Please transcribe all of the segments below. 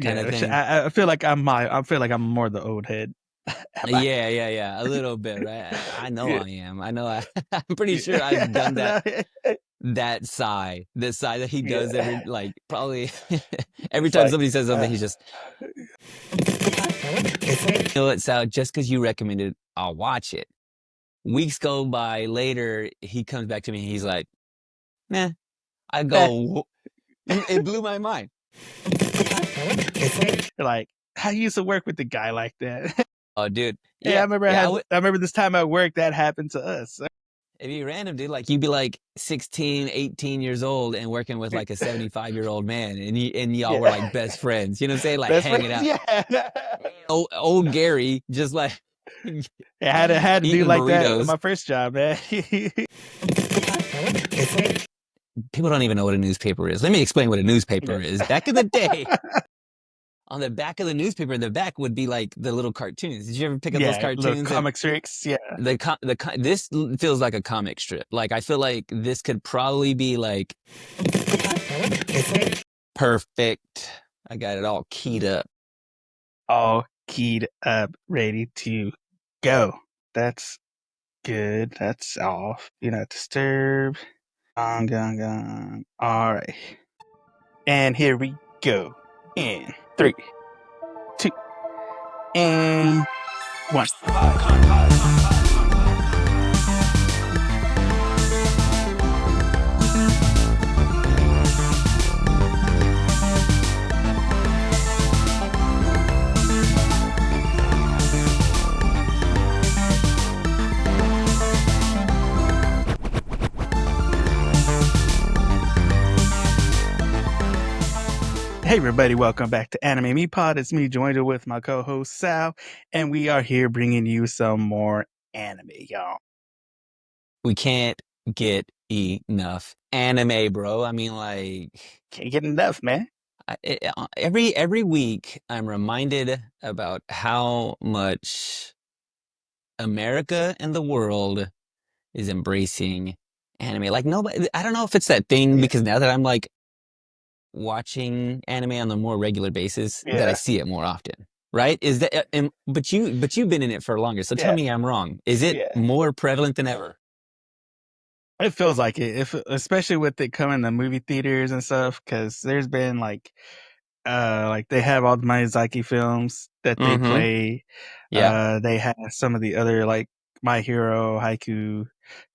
kind of Yeah, thing. I feel like I feel like I'm more the old head. Am I? Yeah, yeah, yeah, a little bit, right? I know Yeah. I am. I know I'm pretty sure I've Yeah. done that sigh, the sigh that he does Yeah. every like probably every It's time like, somebody says something, he's just you know it, Sal, just because you recommended, I'll watch it. Weeks go by later, he comes back to me, he's like, nah. I eh, go, it blew my mind. like I used to work with the guy like that. Oh, dude. Hey, Yeah, yeah, I remember this time at work that happened to us. it'd be random, dude. Like you'd be like 16, 18 years old and working with like a 75-year-old man and y'all were Yeah. like best friends. You know what I'm saying? Like Best hanging friends, out. yeah. Old Gary just like I had to do eating like that at burritos. my first job, man. People don't even know what a newspaper is. Let me explain what a Yeah. newspaper is. Back in the day, on the back of the newspaper, in the back would be like the little cartoons. Did you ever pick up those Yeah, little cartoons? And comic strips, yeah. this feels like a comic strip. Like I feel like this could probably be like perfect. I got it all keyed up. All keyed up, ready to go. That's good. That's off. Do not disturb. Gone, gone, gone. All right. And here we go. In three, two, and one. Hey everybody, welcome back to Anime Me Pod. It's me, joined with my co-host Sal, and we are here bringing you some more anime, y'all. We can't get enough anime, bro. I mean, like Can't get enough, man. every week, I'm reminded about how much America and the world is embracing anime. Like nobody, I don't know if it's that thing Yeah, because now that I'm like watching anime on a more regular basis, that I yeah, see it more often. Right? Is that, but you've been in it for longer. So tell yeah, me I'm wrong. Is it yeah. more prevalent than ever? It feels like it, if especially with it coming to movie theaters and stuff, because there's been like they have all the Miyazaki films that they Mm-hmm. play. Yeah. They have some of the other like My Hero, Haiku,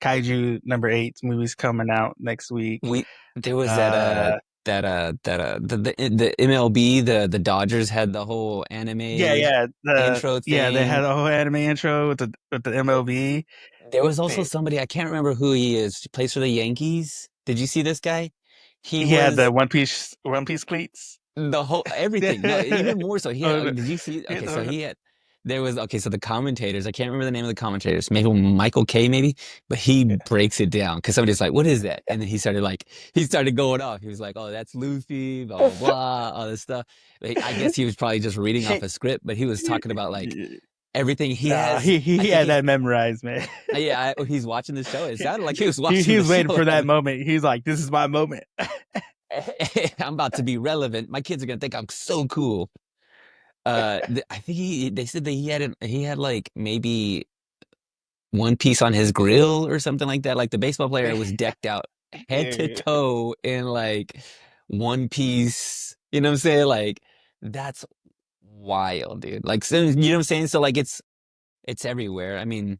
Kaiju number 8 movies coming out next week. We there was Uh, the MLB, the Dodgers had the whole yeah, anime yeah, intro they thing. had a whole anime intro with the MLB. There was also They, somebody, I can't remember who he is. He plays for the Yankees. Did you see this guy? He he had the was One Piece cleats. the whole everything. No, even more so. He had, Oh, no. did you see? Yeah, Okay, so he had there was okay, so the commentators, I can't remember the name of the commentators, maybe Michael K, maybe, but he breaks it down because somebody's like, "What is that?" And then he started going off. He was like, "Oh, that's Luffy, blah blah blah, all this stuff." I guess he was probably just reading off a script, but he was talking about like everything he Nah, has. I he think had he's that memorized, man. he's watching the show. It sounded like he was He watching the was waiting show. for that moment. He's like, "This is my moment." I'm about to be relevant. My kids are gonna think I'm so cool. I think they said that he had like maybe one piece on his grill or something like that. Like the baseball player was decked out head to Yeah. toe in like one piece. You know what I'm saying? Like that's wild, dude. Like so, you know what I'm saying? So like it's everywhere. I mean,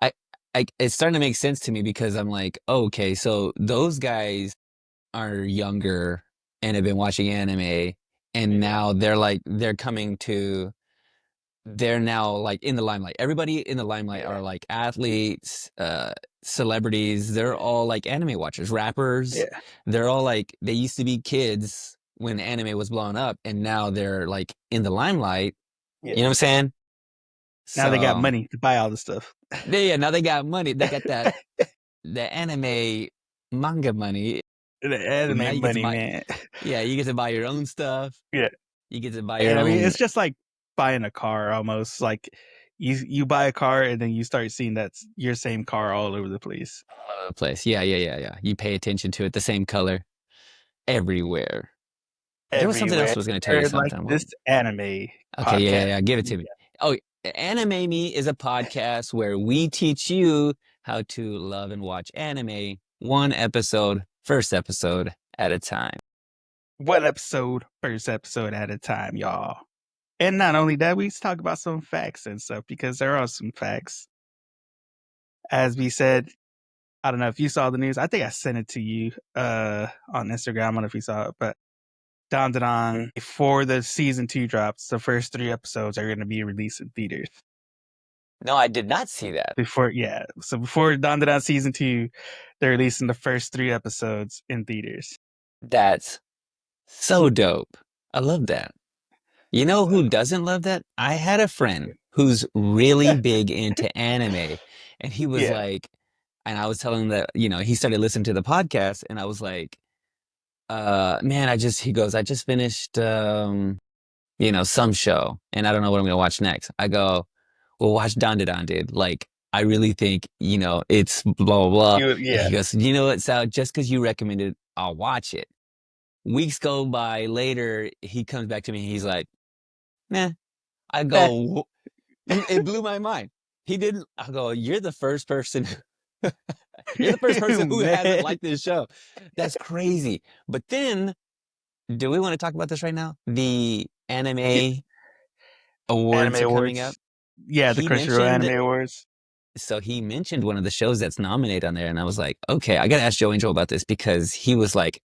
I it's starting to make sense to me because I'm like, oh, okay, so those guys are younger and have been watching anime and now they're coming to they're now like in the limelight. Everybody in the limelight Yeah. are like athletes, celebrities. They're all like anime watchers, rappers. Yeah. They're all like they used to be kids when anime was blowing up, and now they're like in the limelight. You know Yeah. what I'm saying? Now they got So money to buy all the stuff. yeah, now they got money. They got that the anime manga money. The Now anime you get to money, buy, man. yeah, you get to buy your own stuff. Yeah. You get to buy your And I mean, own it's just like buying a car almost. Like you buy a car and then you start seeing that's your same car all over the place. place. Yeah, yeah, yeah, yeah. You pay attention to it, the same color everywhere. There was something else everywhere. I was gonna tell you Heard like something. this anime Okay, yeah, podcast. yeah, give it to Yeah. me. Oh, Anime Me is a podcast where we teach you how to love and watch anime one episode, first episode at a time. One episode, first episode at a time, y'all. And not only that, we talk about some facts and stuff because there are some facts. As we said, I don't know if you saw the news. I think I sent it to you on Instagram. I don't know if you saw it, but Don Don, before the season 2 drops, the first 3 episodes are going to be released in theaters. No, I did not see that. So before Don Don season 2, they're releasing the first 3 episodes in theaters. That's so dope. I love that. You know who doesn't love that? I had a friend who's really big into anime, and he was Yeah. like, and I was telling him that, he started listening to the podcast, and I was like, man, he goes, I just finished, some show, and I don't know what I'm gonna watch next. I go, well, watch Dandadan, dude. Like, I really think, it's blah, blah, blah. And Yeah. he goes, you know what, Sal, just because you recommended, I'll watch it. Weeks go by later, he comes back to me, and he's like, nah. I go, it blew my mind. He didn't, I go, you're the first person, you're the first person who hasn't Man. liked this show. That's crazy. But then, do we want to talk about this right now? The Yeah. anime awards Anime are coming up. Awards. Yeah, the He Crunchyroll mentioned, Anime Awards. so he mentioned one of the shows that's nominated on there. And I was like, okay, I got to ask Joe Angel about this because he was like,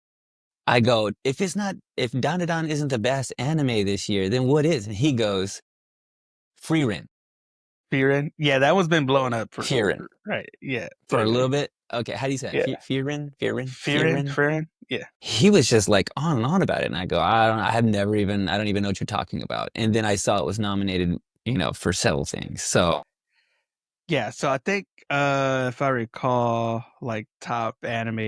I go, if Dandadan isn't the best anime this year, then what is? And he goes, Frieren. Fearin. Yeah, that one's been blowing up Frieren. right. Yeah. For a little bit. Okay, how do you say Yeah. it? Fearin? Fearin. Yeah. He was just like on and on about it, and I go, I don't even know what you're talking about. And then I saw it was nominated, for several things. So Yeah, so I think if I recall, like top anime,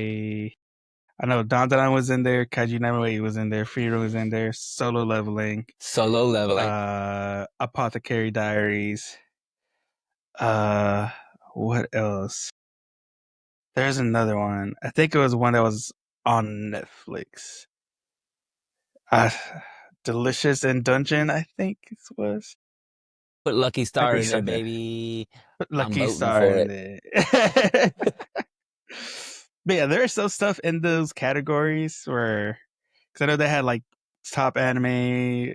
I know Dandadan was in there, Kaiju Nameway was in there, Fearin was in there, Solo Leveling, Solo Leveling. Apothecary Diaries. What else? There's another one. I think it was one that was on Netflix. Delicious in Dungeon, I think it was. Put Lucky I think Star we in there, said that. baby. Put I'm Lucky voting Star for in it. there. But yeah, there's some stuff in those categories where, because I know they had like top anime,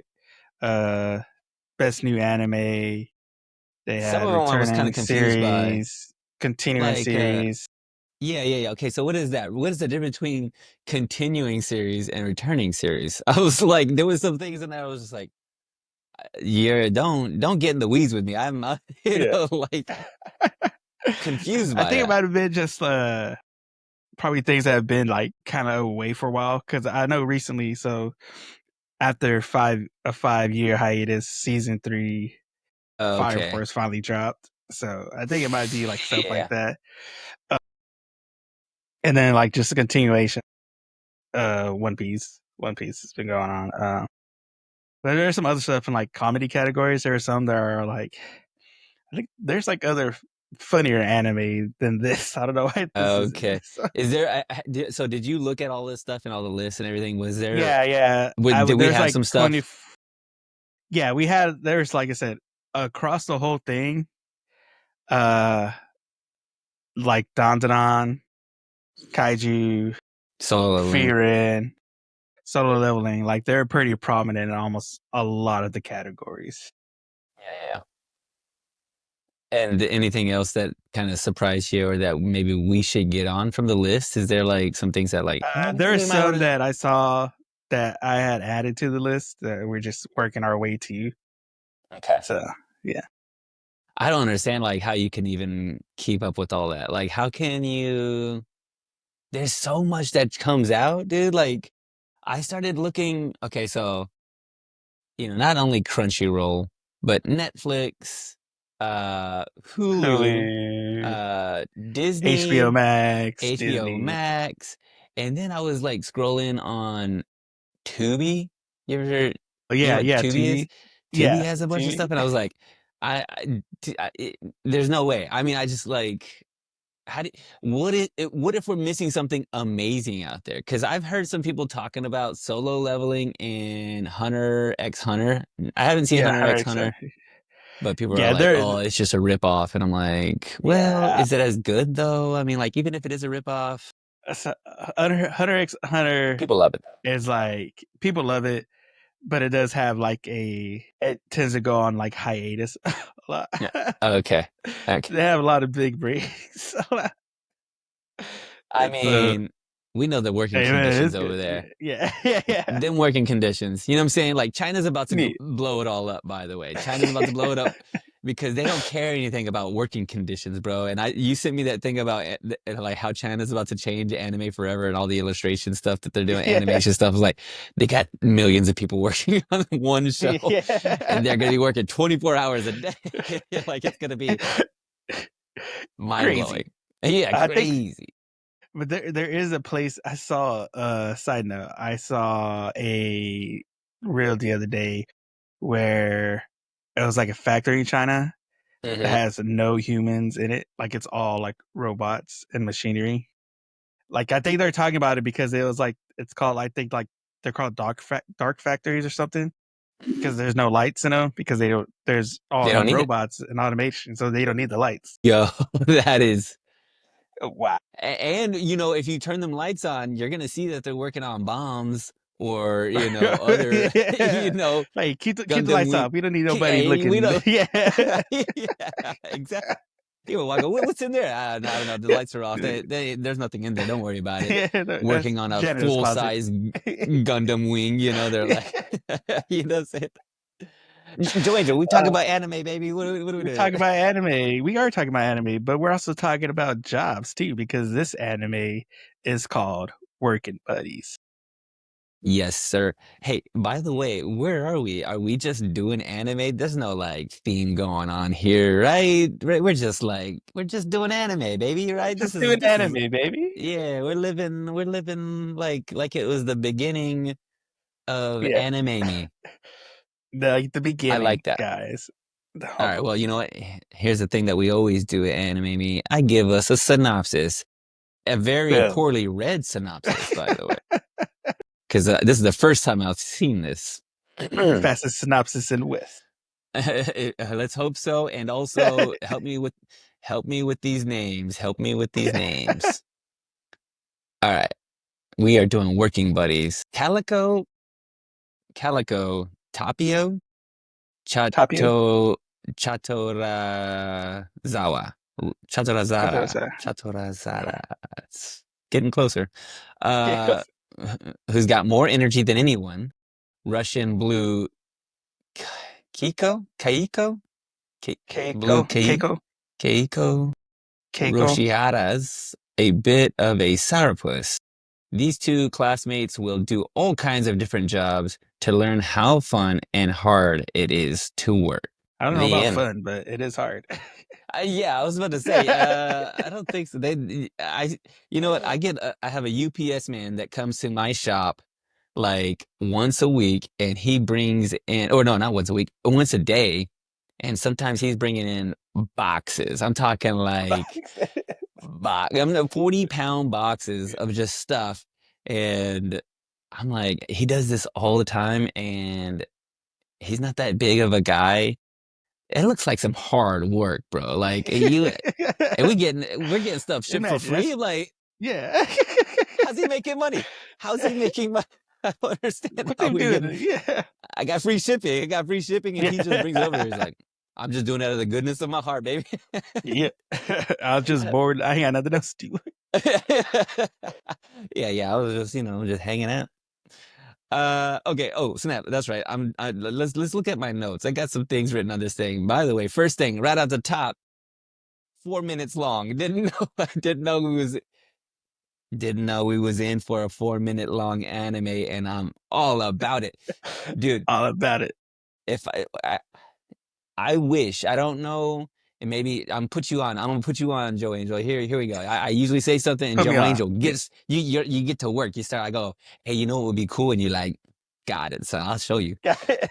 best new anime. They Some had of them I was kind returning of confused by. series, continuing Like, series. yeah. Okay, so what is that? What is the difference between continuing series and returning series? I was like, there was some things in there I was just like, yeah, don't get in the weeds with me. I'm, Yeah. like confused I by think it that. might have been just probably things that have been like kind of away for a while. Because I know recently, so after a 5 year hiatus, season 3 Fire Okay. Force finally dropped. So I think it might be like stuff like Yeah. that. And then like just a continuation. One Piece. One Piece has been going on. But there's some other stuff in like comedy categories. There are some that are like, I think there's like other funnier anime than this. I don't know why this is in Okay. this. Is there, so did you look at all this stuff and all the lists and everything? Was there, Yeah. did we There's have like some 20. stuff? Yeah, there's like I said, across the whole thing, uh, like Dandadan, Kaiju, Solo Leveling. Fearin, Solo Leveling, like they're pretty prominent in almost a lot of the categories. Yeah. And anything else that kind of surprised you or that maybe we should get on from the list? Is there like some things that like, There are we might want some to, that I saw that I had added to the list that we're just working our way to. okay. So yeah, I don't understand like how you can even keep up with all that. Like, how can you, there's so much that comes out, dude. Like, I started looking, okay, so, not only Crunchyroll, but Netflix, Hulu, Hulu, HBO Disney, Max, HBO Disney. Max, and then I was like scrolling on Tubi. You ever heard, Oh you know yeah, what yeah, Tubi is? TV. Tubi Yeah, has a bunch of TV. stuff, and I was like, I, I- t- I- it- there's no way. I mean, I just like, how do what if we're missing something amazing out there? Because I've heard some people talking about solo leveling in Hunter x Hunter. I haven't seen Yeah, Hunter x Hunter X Hunter, Hunter. but people are Yeah, like, there. "Oh, it's just a ripoff," and I'm like, "Well, Yeah, is it as good though? I mean, like, even if it is a ripoff, so, Hunter X Hunter people love it." is like people love it, but it does have like a it tends to go on like hiatus a lot. Yeah. Okay. Okay. They have a lot of big breaks. I It's so mean, we know the working hey man, conditions it's over good. there. Yeah, yeah, yeah. Them working conditions. You know what I'm saying? Like China's about to Neat. blow it all up, by the way. China's about to blow it up because they don't care anything about working conditions, bro. And you sent me that thing about like how China's about to change anime forever and all the illustration stuff that they're doing, Yeah, animation stuff. Is like they got millions of people working on one show yeah. and they're going to be working 24 hours a day. Like it's going to be mind Crazy. blowing. Yeah, I think, crazy. but there is a place I saw. Side note, I saw a reel the other day where it was like a factory in China that Hmm. has no humans in it. Like it's all like robots and machinery. Like I think they're talking about it because it was like it's called. I think like they're called dark factories or something because there's no lights in them because they don't. There's They all don't them need it. robots and automation, so they don't need the lights. Yo, that is. Wow. And if you turn them lights on, you're gonna see that they're working on bombs or other Yeah. Like keep the Gundam lights Wing. off. We don't need nobody Hey, we looking. don't. Yeah. Yeah, exactly. People walk. What's in there? I don't know. The lights are off. There's nothing in there. Don't worry about it. Yeah, that's Working on a janitor's full closet. size Gundam Wing. They're like, say Joanna, we talk Uh, about anime, baby. What do we we're do? talking about anime. We are talking about anime, but we're also talking about jobs too, because this anime is called Working Buddies. Yes, sir. Hey, by the way, where are we? Are we just doing anime? There's no like theme going on here, right? Right, we're just doing anime, baby, right? This Just is doing this is anime, baby. yeah, we're living like it was the beginning of Yeah, anime me. the I beginning, like that. guys. All right, well, you know what? Here's the thing that we always do at Anime Me. I give us a synopsis, a very Boom. poorly read synopsis, by the way, because this is the first time I've seen this. Fastest synopsis in West. Let's hope so. And also help me with these names. Help me with these names. All right. We are doing working buddies. Calico, Tapio, Tapio. Chato, Chatorazawa, Chatorazara, Chatosa. Chatorazara. It's getting closer. Uh, who's got more energy than anyone? Russian blue Kaiko? Blue Keiko. Kei, Keiko. Keiko Keiko. Roshiara's a bit of a sourpuss. These two classmates will do all kinds of different jobs to learn how fun and hard it is to work. I don't know The about end. fun, but it is hard. Yeah, I was about to say, I don't think so. You know what? I have a UPS man that comes to my shop like once a week, and he brings in, or no, not once a week, once a day, and sometimes he's bringing in boxes. I'm talking like 40-pound boxes of just stuff, and I'm like, he does this all the time, and he's not that big of a guy. It looks like some hard work, bro. Like and we're getting stuff shipped for Imagine free. that's I'm like, yeah. how's he making money? How's he making money? I don't understand What's how him we're getting. doing? Yeah. I got free shipping. I got free shipping, and he just brings it over here. He's Yeah. like, I'm just doing it out of the goodness of my heart, baby. Yeah. I was just bored. I ain't got nothing else to do. Yeah. I was just hanging out. Okay. Oh, snap. That's right. Let's look at my notes. I got some things written on this thing. By the way, first thing, right at the top, 4 minutes long. Didn't know we was in for a 4 minute long anime, and I'm all about it, dude. All about it. If I wish, I don't know, and maybe I'm gonna put you on, Joe Angel. Here we go. I usually say something, and Put me Joe on. Angel gets you get to work. You start. I go, hey, you know what would be cool? And you're like, got it. So I'll show you Got it.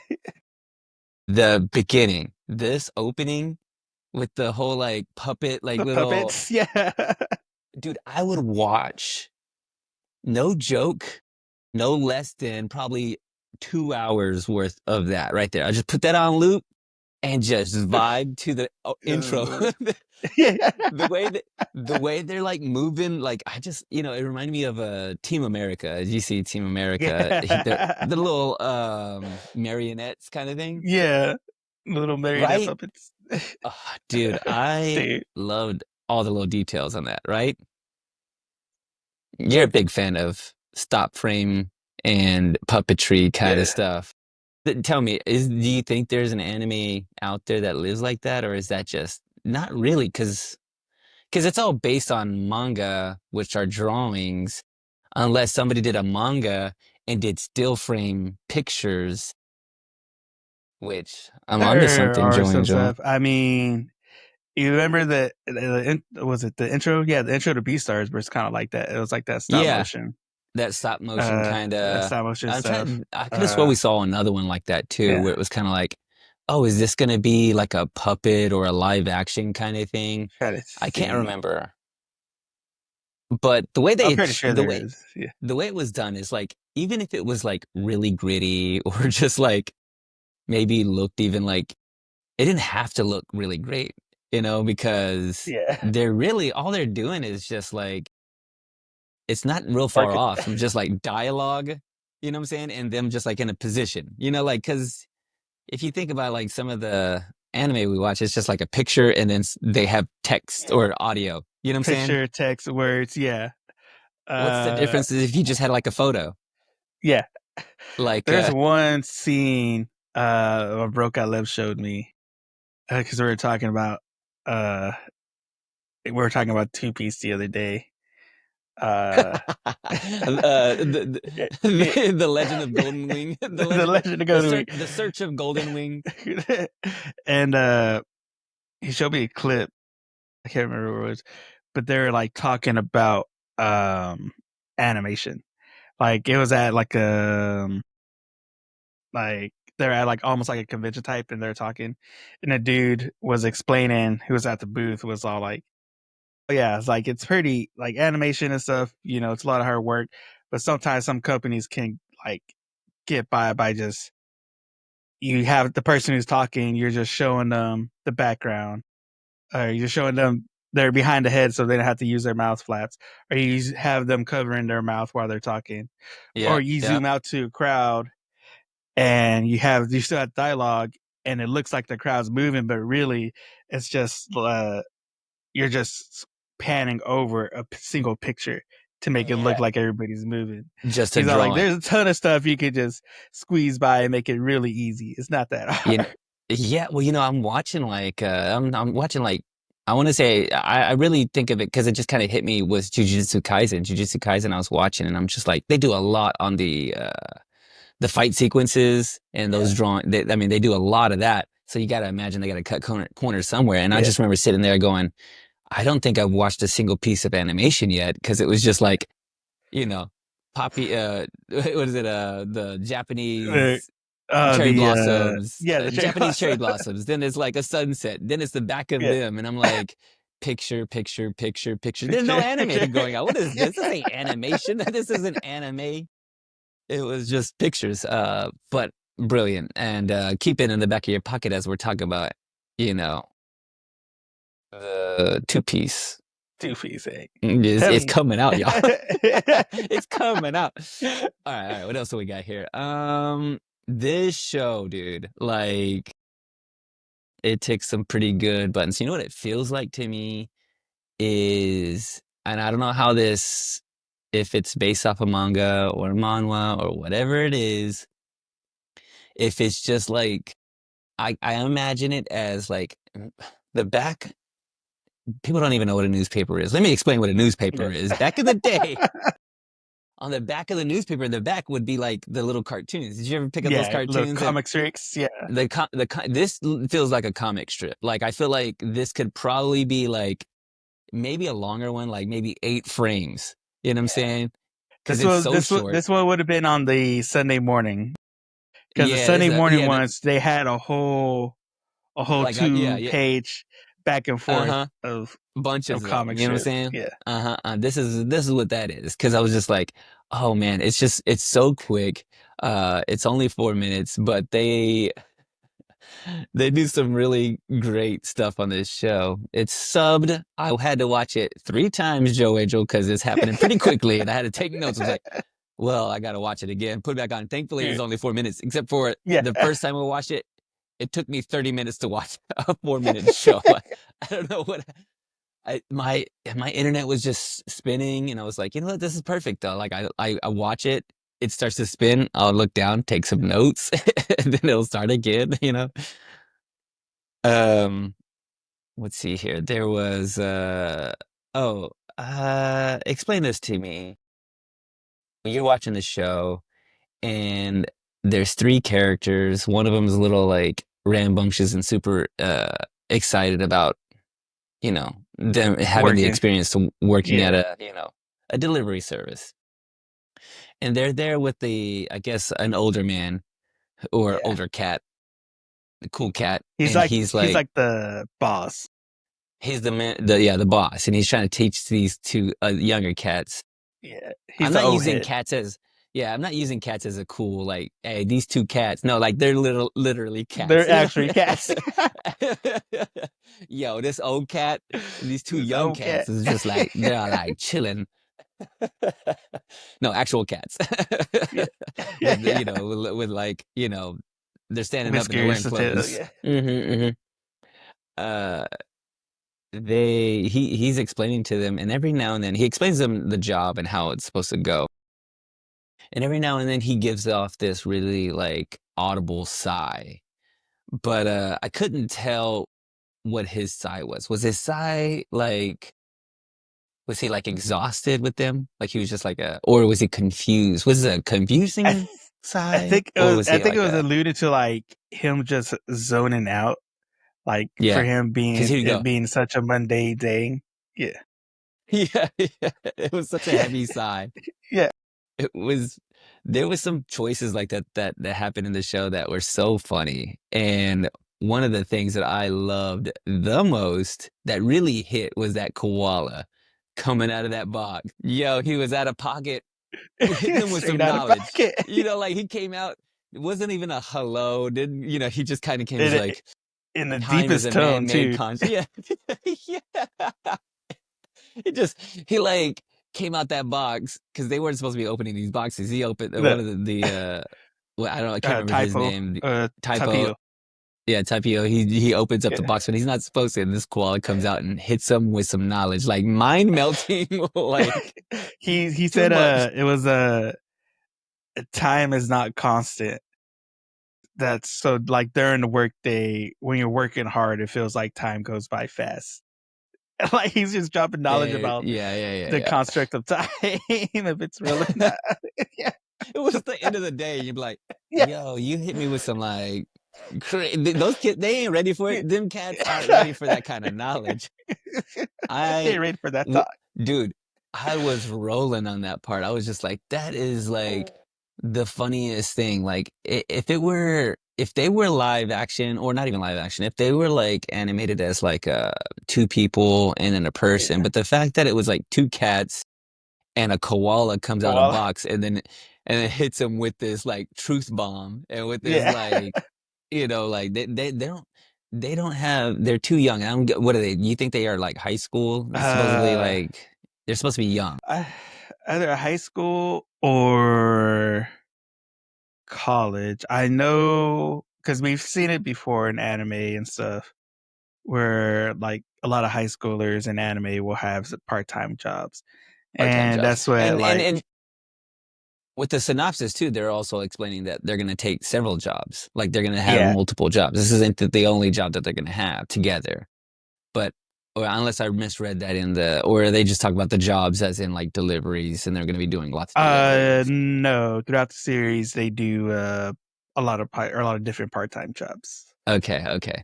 the beginning. This opening. with the whole like puppet, like The little puppets, yeah. dude, I would watch, no joke, no less than probably 2 hours worth of that right there. I just put that on loop and just vibe to the intro. Uh, yeah. The way that the way they're like moving, like I just, it reminded me of Team America. As you see Team America, Yeah. the little marionettes kind of thing, Yeah. Little marionette right? puppets. Oh, dude, I Dude. loved all the little details on that, right? You're a big fan of stop frame and puppetry kind of Yeah. stuff. Tell me, do you think there's an anime out there that lives like that, or is that just not really? Because it's all based on manga, which are drawings, unless somebody did a manga and did still frame pictures, which I'm onto There something, are Joe some Angel. stuff. I mean, you remember was it the intro? Yeah, the intro to Beastars was kind of like that. It was like that stop Yeah, motion, that stop motion kind that of. stop motion stuff. I could have swore we saw another one like that too, Yeah, where it was kind of like, oh, is this gonna be like a puppet or a live action kind of thing? try to I can't see. remember. But the way I'm pretty sure there is. Yeah, the way it was done is like, even if it was like really gritty or just like maybe looked even like, it didn't have to look really great, because yeah. they're really, all they're doing is just like, it's not real far Like, off from just like dialogue, you know what I'm saying? And them just like in a position, like, because if you think about like some of the anime we watch, it's just like a picture and then they have text or audio, you know what I'm saying? picture, text, words. Yeah. What's the Uh, difference if you just had like a photo? yeah. Like, There's one scene Broke Out Love showed me because uh we were talking about Two Piece the other day. Uh, the Legend of Golden Wing, the Legend of Golden Week. the search of Golden Wing. And he showed me a clip. I can't remember what it was, but they're like talking about animation. Like it was at like they're at like almost like a convention type, and they're talking, and a dude was explaining who was at the booth was all like, "Oh yeah, it's like it's pretty like animation and stuff. It's a lot of hard work, but sometimes some companies can like get by just you have the person who's talking, you're just showing them the background, or you're showing them they're behind the head so they don't have to use their mouth flaps, or you have them covering their mouth while they're talking, or Yeah, you yeah, zoom out to a crowd and you still have dialogue and it looks like the crowd's moving, but really it's just you're just panning over a single picture to make it look yeah. like everybody's moving. Just a He's all like, drawing. there's a ton of stuff you could just squeeze by and make it really easy. It's not that You know, hard. yeah. Well, I'm watching like I'm watching like, I want to say, I really think of it because it just kind of hit me was Jujutsu Kaisen. Jujutsu Kaisen I was watching and I'm just like, they do a lot on the fight sequences and Yeah. those drawing. I mean, they do a lot of that. So you got to imagine they got to cut corners somewhere. And I Yeah. just remember sitting there going, I don't think I've watched a single piece of animation yet because it was just like, you know, poppy. What is it? The Uh, Japanese cherry blossoms, the cherry Japanese cherry blossom. blossoms. Then it's like a sunset. Then it's the back of Yeah. them, and I'm like, picture, picture, picture, picture. There's no Picture, animating picture. going on. What is this? This ain't animation. This isn't anime. It was just pictures. But brilliant. And keep it in the back of your pocket as we're talking about, you know, the two piece. Two piece egg. It's Heavy. coming out, y'all. It's coming out. All right. What else do we got here? This show, dude, like it ticks some pretty good buttons. You know what it feels like to me is, and I don't know how this, if it's based off a manga or manhwa or whatever it is, if it's just like, I imagine it as like the back. People don't even know what a newspaper is. Let me explain what a newspaper is. Back in the day, on the back of the newspaper, in the back would be like the little cartoons. Did you ever pick up those Yeah, little cartoons? And comic strips. Yeah. this feels like a comic strip. Like I feel like this could probably be like maybe a longer one, like maybe 8 frames. You know what I'm saying? Because This it's was so this was short. this one would have been on the Sunday morning, because the Yeah, Sunday morning yeah, ones they had a whole like yeah, two yeah. page back and forth Uh-huh. of Bunches of them. comic You know what I'm strips. saying? Yeah. Uh-huh. This is what that is. Because I was just like, oh man, it's so quick. It's only 4 minutes, but they do some really great stuff on this show. It's subbed. I had to watch it 3 times, Joe Angel, because it's happening pretty quickly, and I had to take notes. I was like, well, I gotta watch it again. Put it back on. Thankfully, Yeah. it's only 4 minutes. Except for Yeah. the first time I watched it, it took me 30 minutes to watch a 4 minute show. I don't know what my internet was just spinning, and I was like, you know what, this is perfect though. Like I watch it, it starts to spin. I'll look down, take some notes, and then it'll start again. Um, let's see here. There was oh explain this to me. You're watching the show, and there's 3 characters. One of them is a little like rambunctious and super excited about them having the Working. experience to working at Yeah. a delivery service. And they're there with I guess, an older man or Yeah. older cat, a cool cat, He's and like he's he's like like the boss. he's the man, the boss, and he's trying to teach these 2 younger cats. Yeah. He's I'm the not old using head. cats as yeah, I'm not using cats as a cool like, hey, these 2 cats. No, like they're literally cats. They're actually cats. Yo, this old cat and these 2 This young old cat. cats is just like they're like chilling. No, actual cats. Yeah. With Yeah. with like, they're standing up and they're wearing Whiskers and tail. clothes. Yeah. Uh, he's explaining to them, and every now and then he explains them the job and how it's supposed to go. And every now and then he gives off this really like audible sigh. But I couldn't tell what his sigh was. Was his sigh like was he like exhausted with them? Like he was just like or was he confused? Was it a I, th- confusing I sigh? think it Or was. was I he think it like was alluded to like him just zoning out, like for yeah. him Because being he'd it go, being such a mundane thing. Yeah. yeah, yeah. It was such a heavy sigh. Yeah. It was there was some choices like that happened in the show that were so funny. And one of the things that I loved the most that really hit was that koala coming out of that box. Yo, he was out of pocket hitting them with Straight some out of knowledge. pocket. Like he came out, it wasn't even a hello, didn't, he just kind of came as in, like, in the time is deepest a tone man-made too. construct. Yeah. Yeah. It just he like came out that box because they weren't supposed to be opening these boxes. He opened one The of well, I don't know, I can't remember his typo, name. Typo. tapio. Yeah, Typio. He opens up the Yeah. box when he's not supposed to, and this koala comes out and hits him with some knowledge, like mind melting, like he too said much. it was time is not constant. That's so like during the workday when you're working hard, it feels like time goes by fast. Like he's just dropping knowledge Yeah, about yeah, yeah, yeah, the yeah. construct of time, if it's real or not. Yeah. It was the end of the day. You'd be like, Yeah. yo, you hit me with some like those kids, they ain't ready for it. Them cats aren't ready for that kind of knowledge. They I, ain't ready for that w- thought. dude, I was rolling on that part. I was just like, that is like the funniest thing. Like, if they were live action, or not even live action, if they were like animated as like 2 people and then a person, Yeah. but the fact that it was like 2 cats and a koala comes out of a Koala. box and it hits him with this like truth bomb and with this Yeah. like like they don't have they're too young. What are they? You think they are like high school? Supposedly uh like they're supposed to be young. I, either high school or college. I know because we've seen it before in anime and stuff, where like a lot of high schoolers in anime will have part-time jobs, Part-time and jobs. that's where And like with the synopsis too, they're also explaining that they're going to take several jobs. Like they're going to have yeah. multiple jobs. This isn't the only job that they're going to have together. But or unless I misread that or they just talk about the jobs as in like deliveries, and they're going to be doing lots of deliveries. No, throughout the series they do a lot of a lot of different part-time jobs. Okay, okay.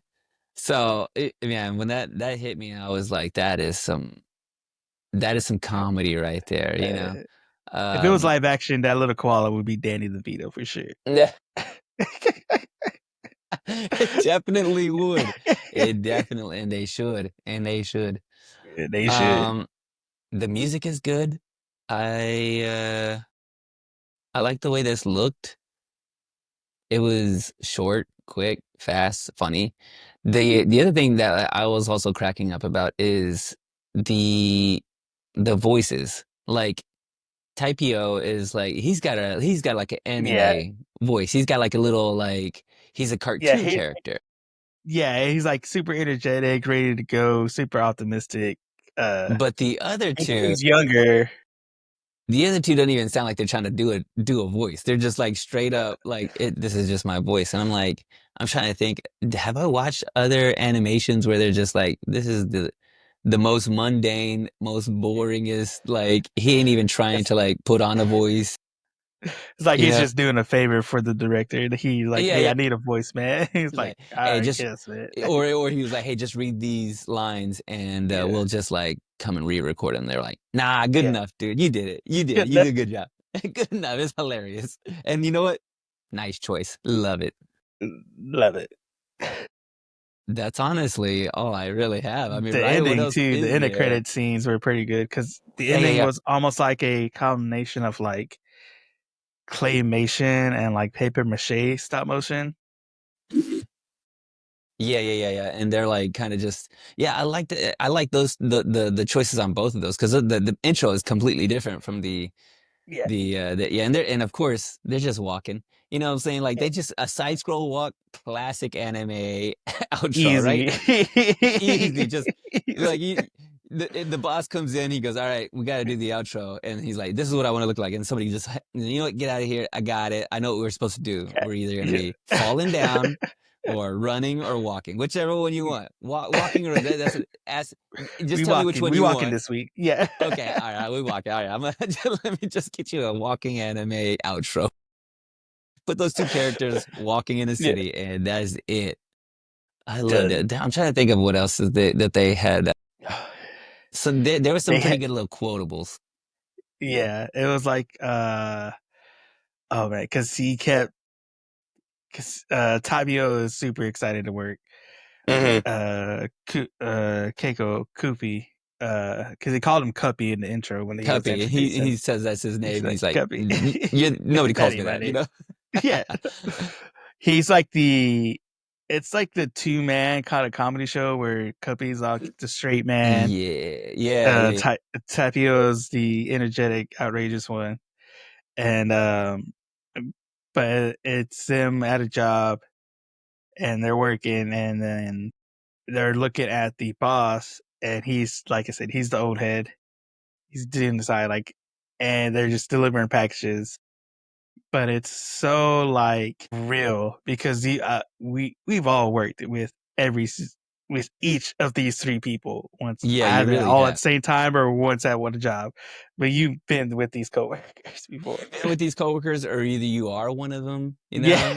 So, man, when that hit me, I was like, that is some comedy right there, you know. Uh, if it was Um, live action, that little koala would be Danny DeVito for sure. yeah, It definitely would. It definitely, and they should, and they should. They should. Um, the music is good. I uh I like the way this looked. It was short, quick, fast, funny. The other thing that I was also cracking up about is the the voices. Like Taipio is like he's got like an Yeah, anime voice. He's got like a little like he's a yeah, cartoon character. yeah. He's like super energetic, ready to go, super optimistic. Uh, But and he's younger. the other two don't even sound like they're trying to do a voice. They're just like straight up like this is just my voice. And I'm like, I'm trying to think, have I watched other animations where they're just like, this is the most mundane, most boringest, like he ain't even trying It's, to like put on a voice, it's like you he's know? just doing a favor for the director. And he's like, Yeah, "Hey, yeah. I need a voice, man." He's He's like, like, "I hey, just guess, man." or he was like, hey, just read these lines and Yeah, we'll just like come and re-record them. They're like, nah, good yeah. enough, dude. You did it. You did it. Good You enough. did a good job. Good enough. It's hilarious. And you know what? Nice choice. Love it. Love it. That's honestly all I really have. I mean, The right? What ending else too. The is end of there? credit scenes were pretty good because the Yeah, yeah, ending yeah. was almost like a combination of like claymation and like paper mache stop motion. Yeah, yeah, yeah, yeah. And they're like kind of just yeah, I like those the choices on both of those because the intro is completely different from Yeah, yeah, and they're and of course they're just walking. You know what I'm saying? Like yeah. they just a side scroll walk, classic anime outro, right? Easy. Easy, just Easy. like the boss comes in, he goes, "All right, we got to do the outro," and he's like, "This is what I want to look like," and somebody just, you know what, get out of here. I got it. I know what we're supposed to do. We're either gonna Yeah. be falling down, or running, or walking, whichever one you want. Walking or that's ask. Just tell me which one We you walking want. this week. Yeah. Okay, all right, we walk. All right, I'm gonna let me just get you a walking anime outro. Put those two characters walking in a Yeah. city, and that is it. I loved Done. it. I'm trying to think of what else is that they had. So there was some They pretty had, good little quotables. yeah, it was like oh man, because he kept because Tabio is super excited to work. Hmm. Keiko Kupi, because they called him Cuppy in the intro when he was Cuppy. introducing. He says that's his He's name, and like he's like, Cuppy. nobody That calls ain't me my that, you name. know? Yeah, he's like it's like the two man kind of comedy show where Cuppy's like the straight man, Yeah, yeah, yeah. Tapio's the energetic, outrageous one, and but it's them at a job and they're working, and then they're looking at the boss, and he's like I said, he's the old head. He's doing the side like, and they're just delivering packages. But it's so like real because we've all worked with with each of these three people once, Yeah, you either really all at have. the same time or once at one job. But you've been with these coworkers before. You've been with these coworkers, or either you are one of them, Yeah.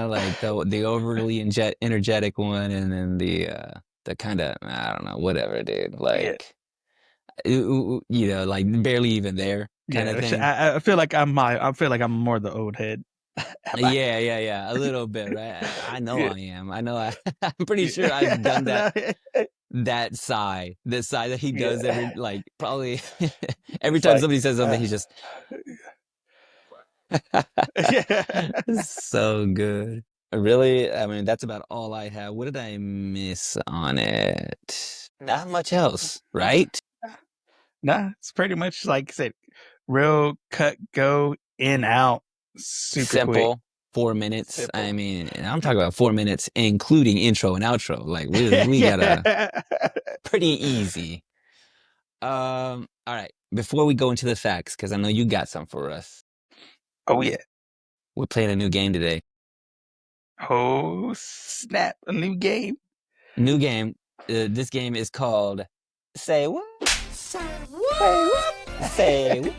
like the overly energetic one, and then the kind of I don't know, whatever, dude. Yeah. Like like barely even there kind of Yeah, thing. I feel like I feel like I'm more the old head. Am I? Yeah, yeah, yeah, a little bit, right? I know Yeah, I am. I know I'm pretty sure I've yeah, done that sigh, the sigh that he does every yeah. like probably every It's time like, somebody says something, he's just yeah. so good. Really? I mean, that's about all I have. What did I miss on it? Not much else, Nah, right? nah, it's pretty much like I said, real cut, go, in, out, super quick, Simple. 4 minutes. I simple. mean, and I'm talking about 4 minutes, including intro and outro. Like we got a Yeah. pretty easy. All right. Before we go into the facts, because I know you got some for us. Oh yeah. We're playing a new game today. Oh snap! A new game. New game. This game is called Say What? Say Say what? what? Say What?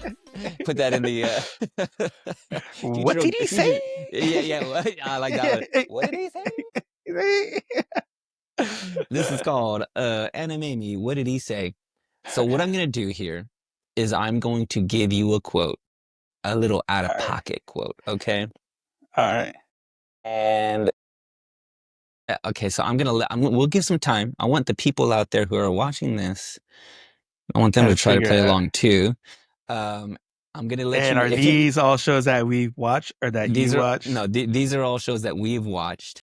Put that in the What did he say? Yeah, yeah. What? I like that one. What did he say? This is called Anime Me. What did he say? So what I'm gonna do here is I'm going to give you a quote, a little out of All right. pocket quote. Okay. All right. And okay, so we'll give some time. I want the people out there who are watching this, I want them Gotta to try to figure play out. along too. Um, I'm gonna let And you, are if you, these all shows that we watch or that you these are, watch? no, these are all shows that we've watched.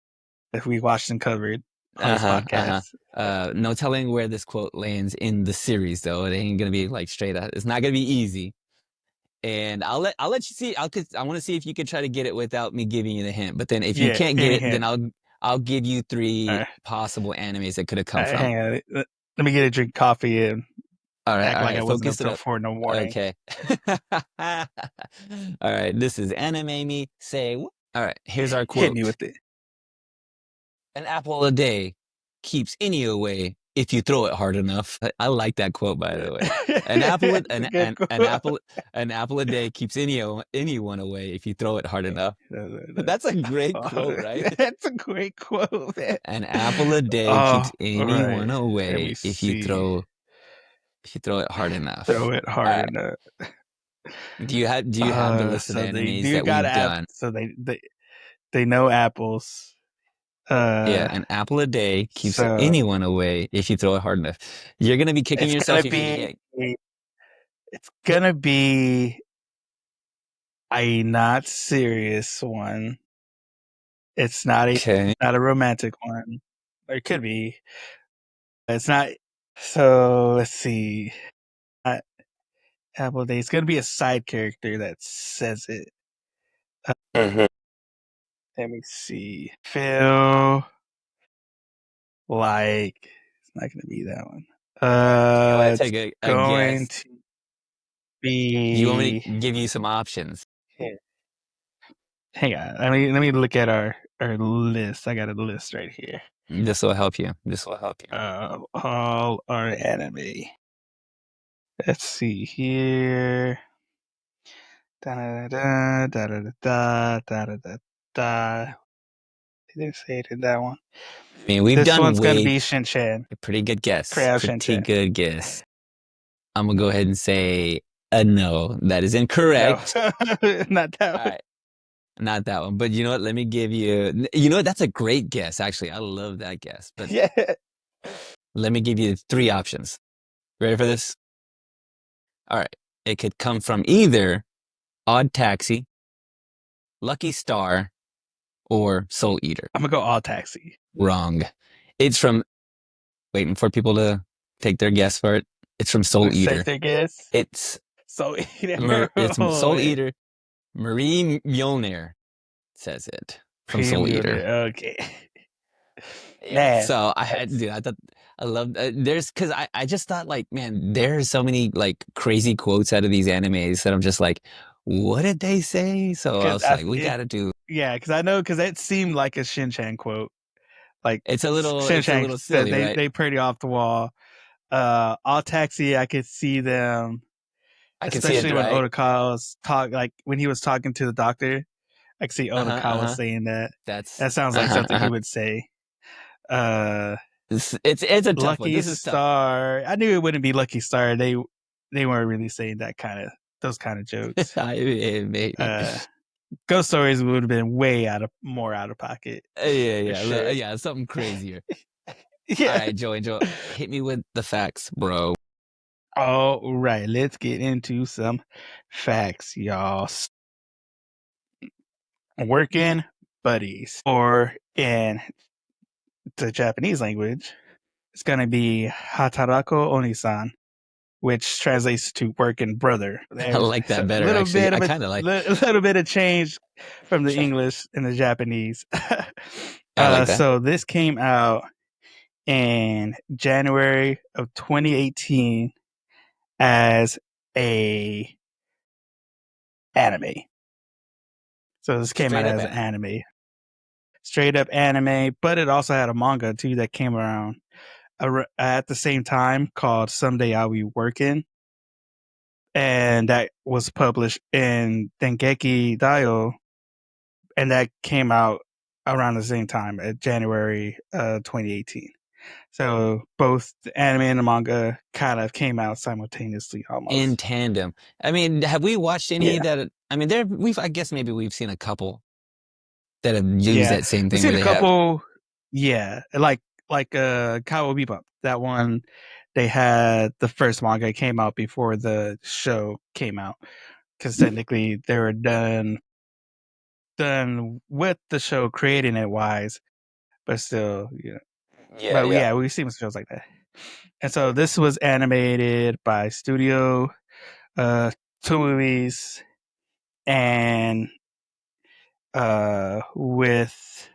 If we watched and covered on this Uh-huh, uh-huh. podcast. No telling where this quote lands in the series though. It ain't gonna be like straight up. It's not gonna be easy. And I'll let you see. I want to see if you can try to get it without me giving you the hint. But then if you Yeah, can't get any it, then hint. I'll give you All three right. possible animes it could have All come right, from. hang on. Let me get a drink coffee and act All like I right, wasn't up focus it till up. 4 in the morning. Okay. All right, this is Anime Me Say. All right, here's our Hit me quote. with it. An apple a day keeps any away if you throw it hard enough. I like that quote, by the way. An apple, It's a good quote. an apple a day keeps anyone away if you throw it hard enough. That's a great quote, right? That's a great quote, man. An apple a day Oh, keeps all right. anyone Let me away see. if you throw it hard Throw enough. it All hard right. enough. Do you have the list of So they animes do that got we've app. done? So they know apples. Yeah, Uh, an apple a day keeps so anyone away if you throw it hard enough. You're gonna be kicking it's gonna yourself if you be can't. it's gonna be a not serious one. Okay. Not a romantic one. Or it could be. It's not. So let's see. Not Apple Day. It's gonna be a side character that says it. Mhm. Let me see. Feel like it's not gonna be that one. Do you want to It's take a going guess? to You want me be. to give you some options? Hang on. Let me look at our list. I got a list right here. This will help you. This will help you. All our anime. Let's see here. Da da da da da da da da da da. They didn't say it in that one. I mean, we've This done one's gonna way be Shin-chan. a pretty good guess. Crayon Pretty Shin-chan. good guess. I'm gonna go ahead and say no. That is No, incorrect. not that All one. right, not that one. But you know what? Let me give you. You know what? That's a great guess. Actually, I love that guess. But Yeah. let me give you three options. Ready for this? All right. It could come from either Odd Taxi, Lucky Star, or Soul Eater. I'm gonna go all taxi. Wrong. It's from waiting for people to take their guess for it. It's from Soul Let's take Eater. their guess. It's So it's from oh, Soul man. Eater. Marie Mjolnir says it from Soul Premium. Eater. Okay. Yeah. Man, So that's dude, I thought I love there's because I just thought like man, there's so many like crazy quotes out of these animes that I'm just like, what did they say? So I because was like, we got to do. yeah, because I know because it seemed like a Shin-chan quote. Like It's a Shin-chan little said silly, right? they pretty off the wall. All taxi, I could see them, I can see it, especially when right? Odokawa's like when he was talking to the doctor. I could see Uh-huh, Odokawa uh-huh. saying that. That's That sounds like uh-huh, something he uh-huh. would say. Uh, It's a tough one. Lucky This is tough. Star. I knew it wouldn't be Lucky Star. They weren't really saying those kind of jokes. Maybe. Uh, Ghost Stories would have been way more out of pocket Yeah, for yeah, sure. yeah, something crazier. All Yeah. right, Joe, hit me with the facts, bro. All right, let's get into some facts, y'all. Working buddies, or in the Japanese language, it's gonna be Hatarako Onisan, which translates to working brother. I There's like a that better, little actually. bit I of kind of like. little bit of change from the English and the Japanese. I like that. So this came out in January of 2018 as a anime. So this came out Straight up as an anime. anime, straight up anime, but it also had a manga too that came around at the same time called Someday I'll Be Working, and that was published in Dengeki Daio, and that came out around the same time at January 2018. So both the anime and the manga kind of came out simultaneously In almost. tandem. I mean, have we watched any Yeah. that? I mean, I guess maybe we've seen a couple. that have used Yeah, that same we've thing where seen a they have. couple. Yeah, like Cowboy Bebop. That one, they had the first manga came out before the show came out because technically they were done with the show creating it wise, but still, you know. Yeah, But yeah. yeah, we've seen shows like that. And so this was animated by Studio Tomoe's and with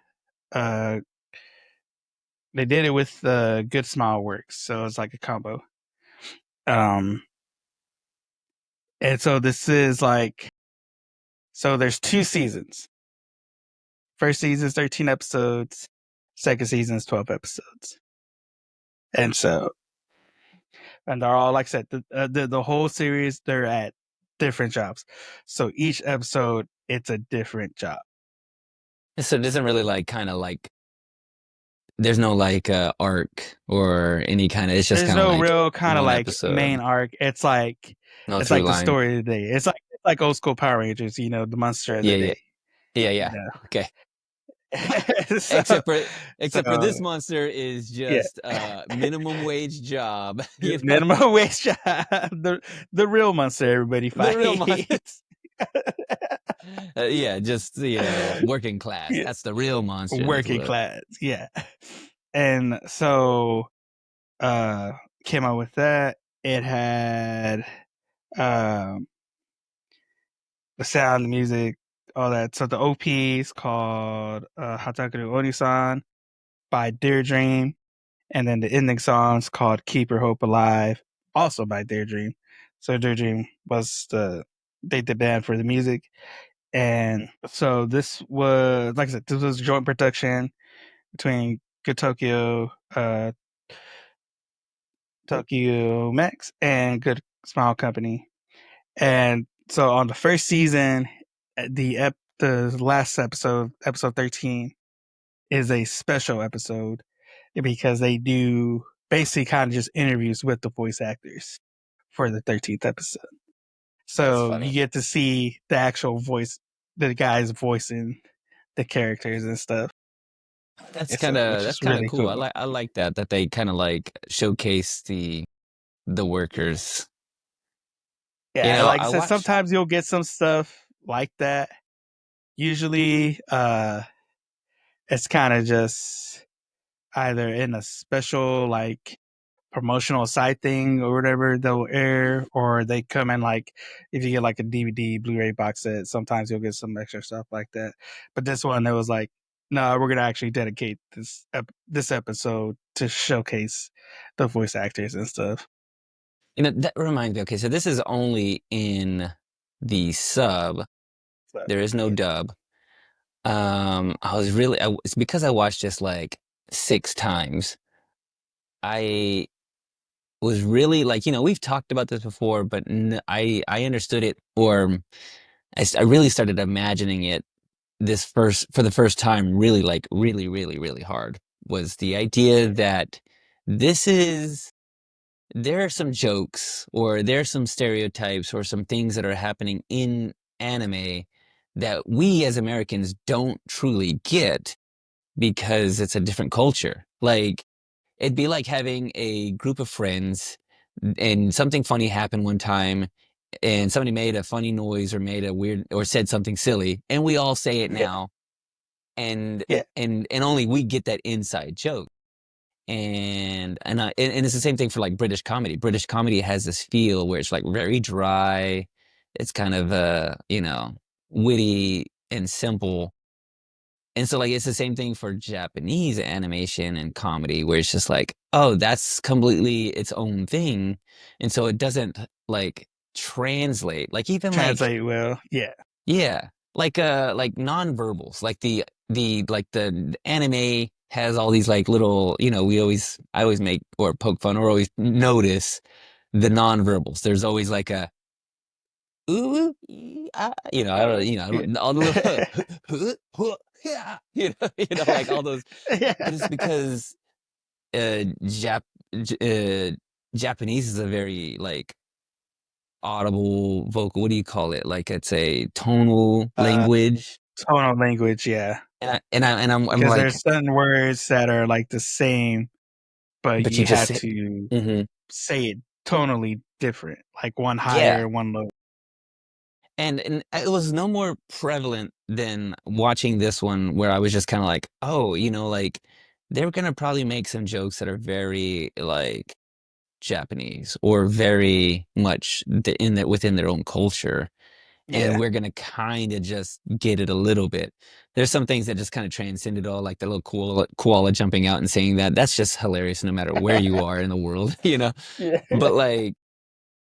uh they did it with Good Smile Works, so it's like a combo. Um, and so this is like so there's 2 seasons. First season's 13 episodes. Second season's 12 episodes. And so and they're all like I said the whole series they're at different jobs. So each episode it's a different job. So it doesn't really like kind of like there's no like arc or any kind of. It's just There's kind of no like real kind of one like main episode, arc. no It's through like the line. story of the day. It's like old school Power Rangers, you know, the monster of the Yeah, yeah, day, yeah, you yeah. know. Okay. so Except for so except for this monster is yeah, just minimum wage job. You know, minimum wage job. The real monster everybody the real monster. fights. Yeah, just working class. Yeah, That's the real monster in this working world. class. Yeah, and so uh came out with that. It had um the sound, the music, all that. So the OP is called Hatakuru Onisan by Dear Dream. And then the ending song's called Keep Your Hope Alive, also by Dear Dream. So Dear Dream was the band for the music. And so this was, like I said, this was joint production between Good Tokyo Max and Good Smile Company. And so on the first season, the last episode, episode 13, is a special episode because they do basically kind of just interviews with the voice actors for the 13th episode. That's So you funny. get to see the actual voice, the guys voicing the characters and stuff. That's So, kind of which is that's kind of really cool. cool. I like that they kind of like showcase the workers. You Yeah, know, like I I said, watched. sometimes you'll get some stuff like that. Usually, it's kind of just either in a special like promotional side thing or whatever they'll air, or they come in like if you get like a DVD, Blu-ray box set, sometimes you'll get some extra stuff like that. But this one, it was like, no, we're gonna actually dedicate this episode to showcase the voice actors and stuff. You know, that reminds me. Okay, so this is only in the sub. So, There is no yeah, dub. It's because I watched this like 6 times. I was really like, we've talked about this before, but I understood it, or I really started imagining it for the first time, really like really, really, really hard was the idea yeah, that this is there are some jokes or there are some stereotypes or some things that are happening in anime that we as Americans don't truly get because it's a different culture. Like it'd be like having a group of friends and something funny happened one time and somebody made a funny noise or made a weird or said something silly and we all say it yeah, now and yeah, and only we get that inside joke. And it's the same thing for like British comedy. British comedy has this feel where it's like very dry. It's kind of witty and simple. And so like it's the same thing for Japanese animation and comedy where it's just like, oh, that's completely its own thing. And so it doesn't like translate. Like even like translate well. Yeah, yeah, like nonverbals, like the anime has all these like little, I always make or poke fun or always notice the nonverbals. There's always like a ooh, I don't, yeah, all the little yeah, like all those, yeah. but it's because Japanese is a very like audible vocal. What do you call it? Like it's a tonal Uh, language. tonal language. Yeah, I'm because like, there's certain words that are like the same, but but you you just have say, to hmm say it tonally different, like one yeah. higher, one low. And it was no more prevalent than watching this one where I was just kind of like, oh, like they're gonna probably make some jokes that are very like Japanese or very much in that within their own culture, and Yeah. we're gonna kind of just get it a little bit. There's some things that just kind of transcend it all, like the little koala jumping out and saying that. That's just hilarious, no matter where you are in the world, Yeah. But like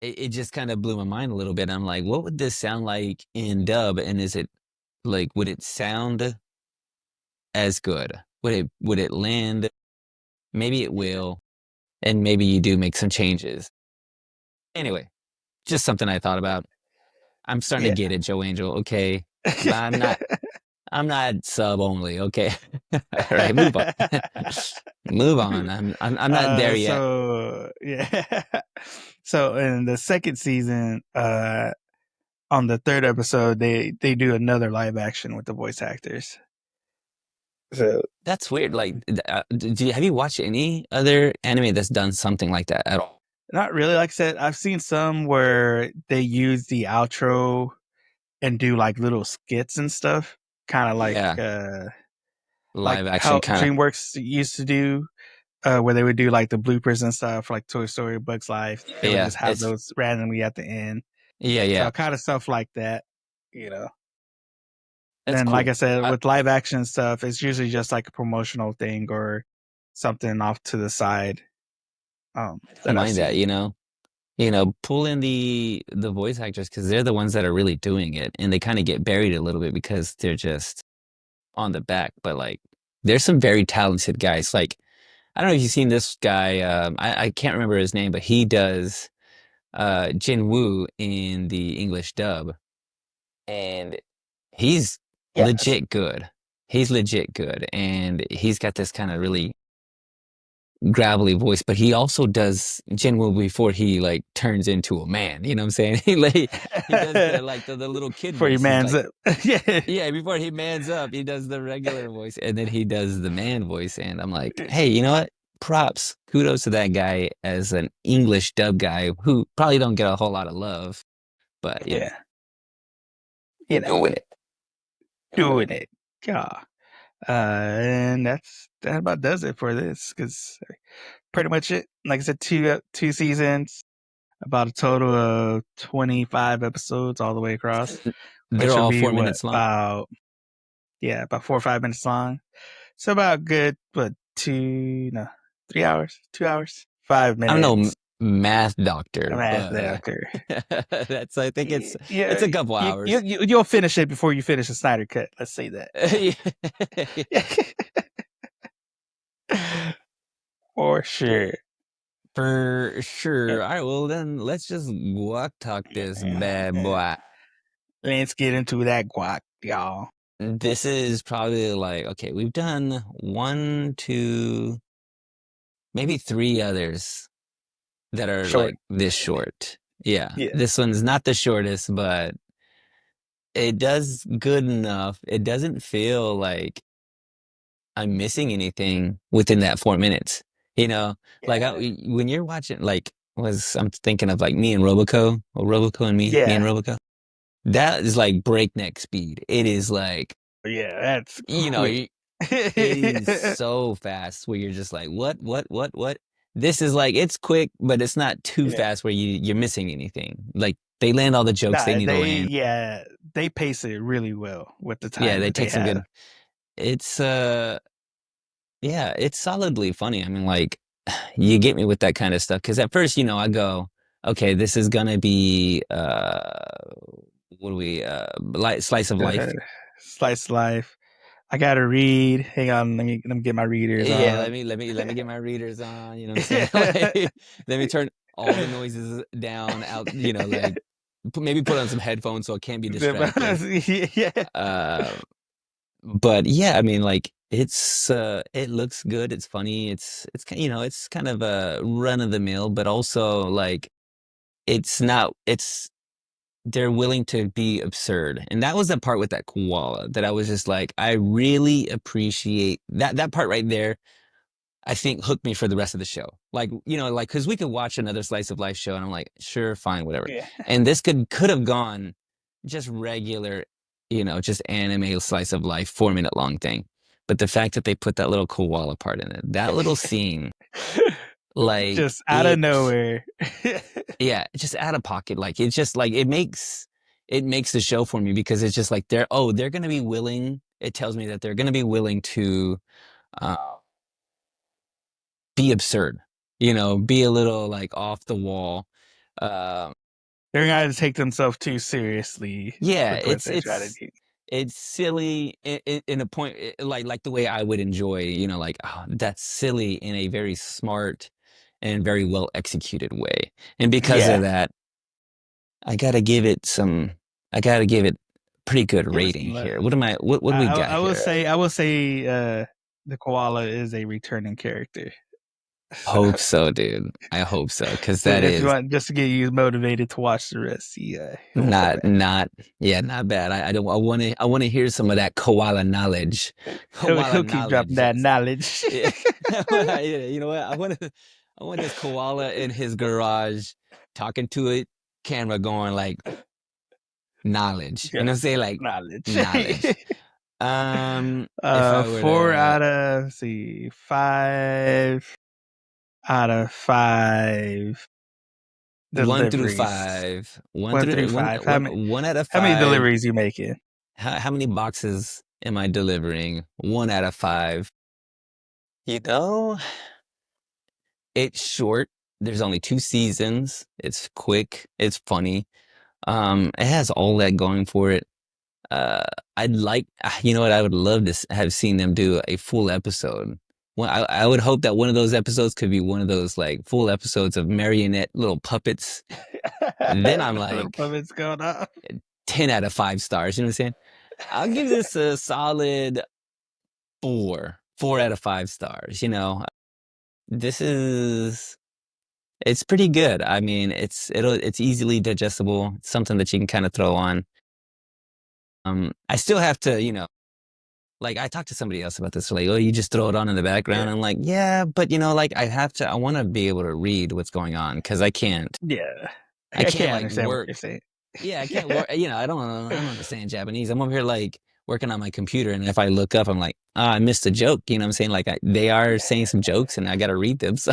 it just kind of blew my mind a little bit. I'm like, what would this sound like in dub? And is it like, would it sound as good? Would it land? Maybe it Yeah. will, and maybe you do make some changes. Anyway, just something I thought about. I'm starting to Yeah. get it, Joe Angel. Okay, I'm not sub only. Okay, all right, move on. Move on. I'm not there yet. So yeah. So in the second season, on the third episode, they do another live action with the voice actors. So That's weird. Like, have you watched any other anime that's done something like that at all? not really. Like I said, I've seen some where they use the outro and do like little skits and stuff, kind of Yeah, like live action how kind of. DreamWorks used to do, where they would do like the bloopers and stuff, like Toy Story, Bugs Life. They would Yeah, just have those randomly at the end. yeah, yeah. So kind of stuff like that, you know. That's Then, like I cool. said, with live action stuff, it's usually just like a promotional thing or something off to the side. I don't That I've mind that, seen. pull in the voice actors because they're the ones that are really doing it, and they kind of get buried a little bit because they're just on the back. But like, there's some very talented guys. Like, I don't know if you've seen this guy. I can't remember his name, but he does Jin Woo in the English dub, and he's Yes. legit good. He's legit good, and he's got this kind of really gravelly voice, but he also does Jinwoo before he like turns into a man. You know what I'm saying? He does the little kid For your voice. He's man's like, up. Yeah. yeah, before he mans up, he does the regular voice, and then he does the man voice. And I'm like, hey, you know what? Props, kudos to that guy as an English dub guy who probably don't get a whole lot of love, but Yeah. he You know, doing it. doing it. Yeah. And that about does it for this because pretty much it. Like I said, two seasons, about a total of 25 episodes all the way across, They're which would all be 4 minutes long. about 4 or 5 minutes long. So about good, but 3 hours, 2 hours, five I'm no minutes. math doctor, Math but doctor. I think it's Yeah, a couple hours. you'll finish it before you finish the Snyder cut. Let's say that. For sure. For Uh, sure. All right, well then let's just walk talk this bad uh, boy. Let's get into that guac, y'all. This is probably like, okay, we've done one, two, maybe three others that are Short. like this short. Yeah, Yeah. this one's not the shortest, but it does good enough. It doesn't feel like I'm missing anything within that 4 minutes. You know, like Yeah. when you're watching, like, I'm thinking of like me and Roboco, or Roboco and me and Yeah. Roboco. That is like breakneck speed. It is like, Yeah. That's you know, quick. you, it is so fast where you're just like, what? This is like, it's quick, but it's not too Yeah. fast where you're missing anything. Like they land all the jokes they Nah, need to land. they pace it really well with the Yeah, time they that they take some have. good. It's yeah, it's solidly funny. I mean, like, you get me with that kind of stuff because at first, I go, okay, this is gonna be what do we like slice of life. Slice of life. I gotta read. Hang on, let me get my readers Yeah, on. let me get my readers on. You know what I'm saying? Like, let me turn all the noises down out. Like maybe put on some headphones so it can't be distracted. Yeah. Uh, but yeah, I mean, like it looks good. It's funny. It's kind of a run of the mill, but also like it's not. It's they're willing to be absurd. And that was the part with that koala that I was just like, I really appreciate that part right there. I think hooked me for the rest of the show. Like, like because we could watch another slice of life show and I'm like, sure, fine, whatever. Yeah. And this could have gone just regular, just anime slice of life, 4 minute long thing. But the fact that they put that little koala part in it, that little scene, like Just out of nowhere. yeah, just out of pocket. Like it's just like it makes the show for me because it's just like they're gonna be willing. It tells me that they're gonna be willing to uh, be absurd, be a little like off the wall. Uh, They're not to take themselves too seriously yeah, with what it's they're trying to it's do. it's silly in a point like the way I would enjoy, like oh, that's silly in a very smart and very well executed way. And because of Yeah. that, I gotta give it some. I gotta give it pretty good Give us some rating love. here. What am I? What do we got I will here? say the koala is a returning character. Hope So so, dude. I hope so because so that if you is want just to get you motivated to watch the rest, yeah, it won't go not bad. not yeah not bad. I don't. I want to hear some of that koala knowledge. Koala He'll keep dropping knowledge. that knowledge. Yeah. Yeah, you know what? I want this koala in his garage talking to it, camera going like knowledge. You Yeah, know what I'm saying? Like knowledge. knowledge. If I were Four to out of let's see, 5 out of 5 one through deliveries. five, one One through through one five. one one out of How many five. deliveries you making? How many boxes am I delivering? 1 out of 5. You know, it's short. There's only 2 seasons. It's quick. It's funny. It has all that going for it. Uh, I'd like, you know what? I would love to have seen them do a full episode. Well, I would hope that one of those episodes could be one of those like full episodes of marionette little puppets. Then I'm Little like puppets going up. 10 out of 5 stars. You know what I'm saying? I'll give this a solid 4 out of 5 stars. This is it's pretty good. I mean, it's easily digestible. It's something that you can kind of throw on. I still have to, like I talked to somebody else about this, like, oh, you just throw it on in the background. Yeah. I'm like, yeah, but like I want to be able to read what's going on because Yeah. I I can't can't like understand what work. you're saying. Yeah, I can't work. I don't understand Japanese. I'm over here like working on my computer, and if I look up, I'm like, I missed a joke. You know what I'm saying? Like they are saying some jokes, and I got to read them. So,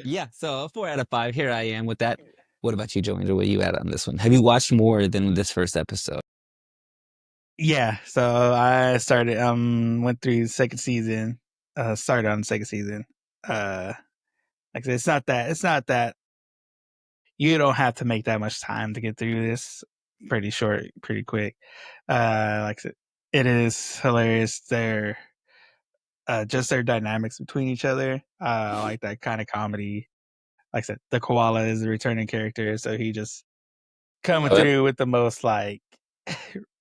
yeah. So 4 out of 5. Here I am with that. What about you, Joanne? What are you at on this one? Have you watched more than this first episode? Yeah, so I started went through the second season. Started on the second season. Like I said, it's not that you don't have to make that much time to get through this. Pretty short, pretty quick. Like I said, it is hilarious. They're just their dynamics between each other. Like that kind of comedy. Like I said, the koala is a returning character, so he just coming Love through with the most like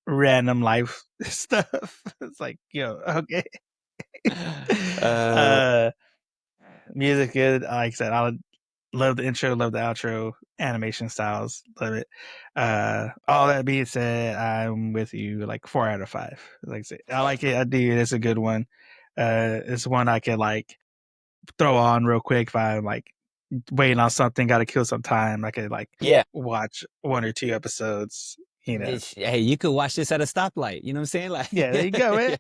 random life stuff. It's like, okay. it. uh Music good. Like I said, I love the intro, love the outro, animation styles, love it. All that being said, I'm with you like 4 out of 5. Like I said, I like it. I do. It's a good one. It's one I can like throw on real quick if I'm like waiting on something, got to kill some time. I could like Yeah. watch 1 or 2 episodes. Hey, you could watch this at a stoplight. You know what I'm saying? Like, Yeah, there you go, man.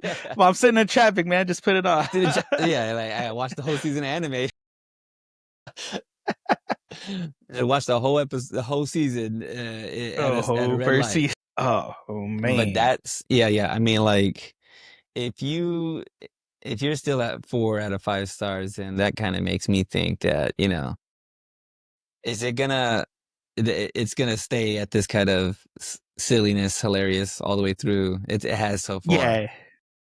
yeah. Well, I'm sitting in traffic, man. Just put it on. Yeah, like I watched the whole season of anime. I watched the whole episode, the whole season at a red First light. season. Oh But man. that's yeah. I mean, like if you if you're still at 4 out of 5 stars, then that kind of makes me think that is it gonna it's gonna stay at this kind of silliness, hilarious all the way through. It has so far. Yeah.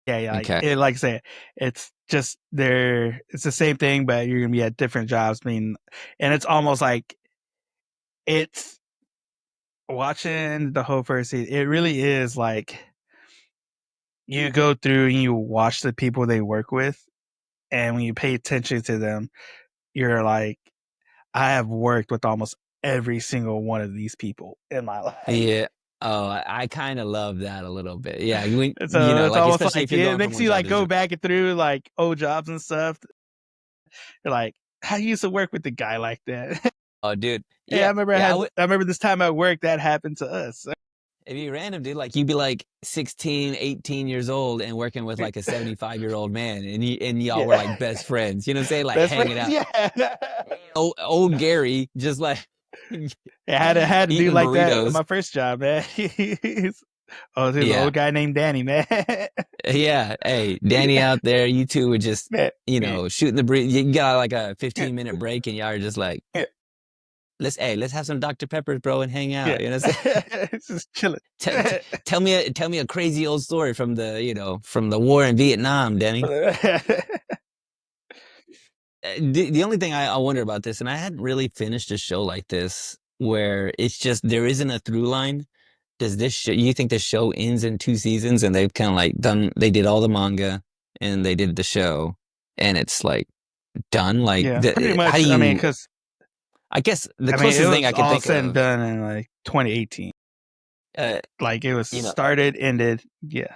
Yeah. Okay. Like I said, it's just it's the same thing, but you're gonna be at different jobs. I mean, and it's almost like it's watching the whole first season. It really is like you go through and you watch the people they work with, and when you pay attention to them, you're like, I have worked with almost every single one of these people in my life. Yeah. Oh, I kind of love that a little bit. Yeah, And so it's like almost especially like if you're it going from makes one you job like to go the back and through like old jobs and stuff. You're like, I used to work with the guy like that. Oh, dude. Yeah, I Yeah, remember yeah. I remember this time at work that happened to us. It'd be random, dude. Like you'd be like 16, 18 years old and working with like a 75-year-old man, and y'all were like Yeah. best friends. You know what I'm saying? Like Best hanging friends, out. yeah. Old Gary just like I had to do eating like that at burritos. my first job, man. There's an Yeah. old guy named Danny, man. Yeah. Hey, Danny Yeah, out there, you two were just, man. Yeah, shooting the breeze. You got like a yeah, 15-minute break and y'all are just like, yeah, let's have some Dr. Peppers, bro, and hang yeah. out. You know what I'm saying? It's just chilling. Tell me a crazy old story from from the war in Vietnam, Danny. The only thing I wonder about this, and I hadn't really finished a show like this where it's just there isn't a through line. Does this show, you think the show ends in 2 seasons and they've kind of like they did all the manga and they did the show and it's like done? Like, Yeah, pretty how do much. you, Because I guess the it closest thing I was could all think said and of, done in like 2018. uh, Like it was you know, started, ended. Yeah,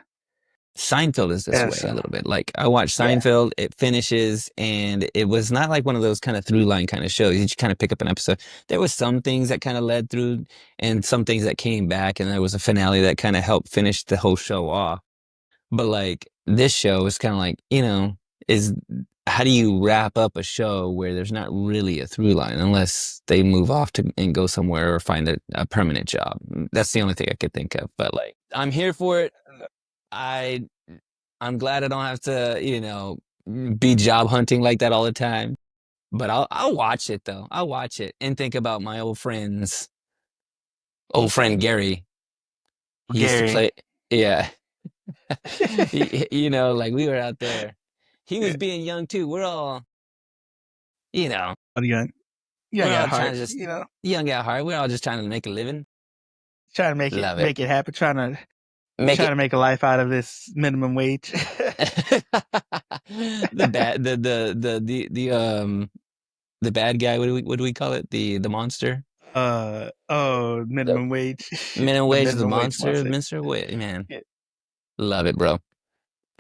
Seinfeld is this and way a so little bit. Like I watched yeah, Seinfeld, it finishes, and it was not like one of those kind of through line kind of shows. You just kind of pick up an episode. There was some things that kind of led through, and some things that came back, and there was a finale that kind of helped finish the whole show off. But like this show is kind of like, is how do you wrap up a show where there's not really a through line unless they move off to and go somewhere or find a permanent job. That's the only thing I could think of. But like I'm here for it. I I'm glad I don't have to, be job hunting like that all the time. But I'll watch it though. I'll watch it and think about my old friend Gary. He used to Gary. play, yeah. Like we were out there. He was Yeah, being young too. You know, young, we're young at all trying heart. to just young at heart. We're all just trying to make a living. Trying to Love it. make it happen. Make Trying it. to make a life out of this minimum wage. The bad the bad guy, what do we call it? The monster? The Minimum wage. minimum The wage is the minimum wage monster, monster. Mr. Wait, man. Yeah, Love it, bro.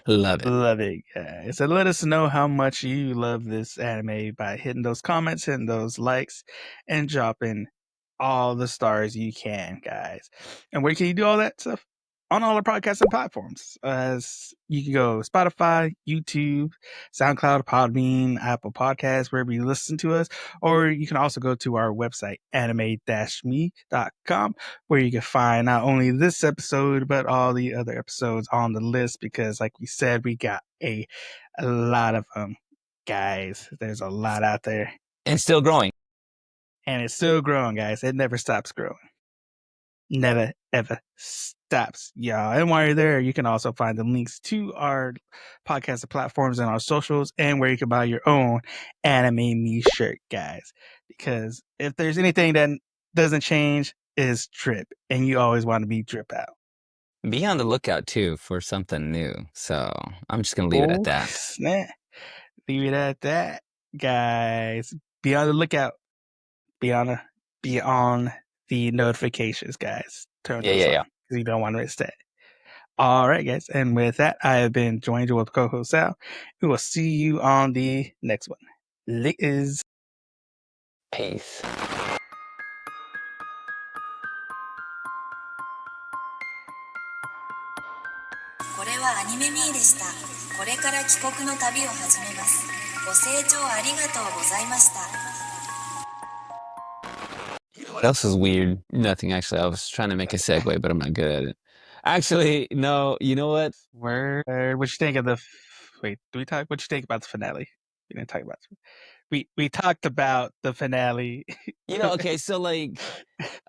Love it. love it, guys. So let us know how much you love this anime by hitting those comments, hitting those likes, and dropping all the stars you can, guys. And where can you do all that stuff? On all our podcasting platforms. As you can go Spotify, YouTube, SoundCloud, Podbean, Apple Podcasts, wherever you listen to us. Or you can also go to our website, anime-me.com, where you can find not only this episode, but all the other episodes on the list. Because like we said, we got a lot of them, guys. There's a lot out there. And still growing. And it's still growing, guys. It never stops growing. Never ever stops, y'all. And while you're there, you can also find the links to our podcast platforms and our socials, and where you can buy your own Anime Me shirt, guys. Because if there's anything that doesn't change, is drip, and you always want to be drip out. Be on the lookout too for something new. So I'm just gonna leave it at Oh that. snap! Leave it at that, guys. Be on the lookout. Be on the notifications, guys. Turn those on Yeah. because you don't want to miss that. All right, guys. And with that, I have been joined with co-host Sal. We will see you on the next one. Liz. Peace. これはアニメミーでした。これから帰国の旅を始めます。ご清聴ありがとうございました。 What else is weird? Nothing actually. I was trying to make a segue, but I'm not good at it. Actually, no, you know what? What you think of the? Wait, do we talk? What you think about the finale? We didn't talk about. We talked about the finale. Okay, so like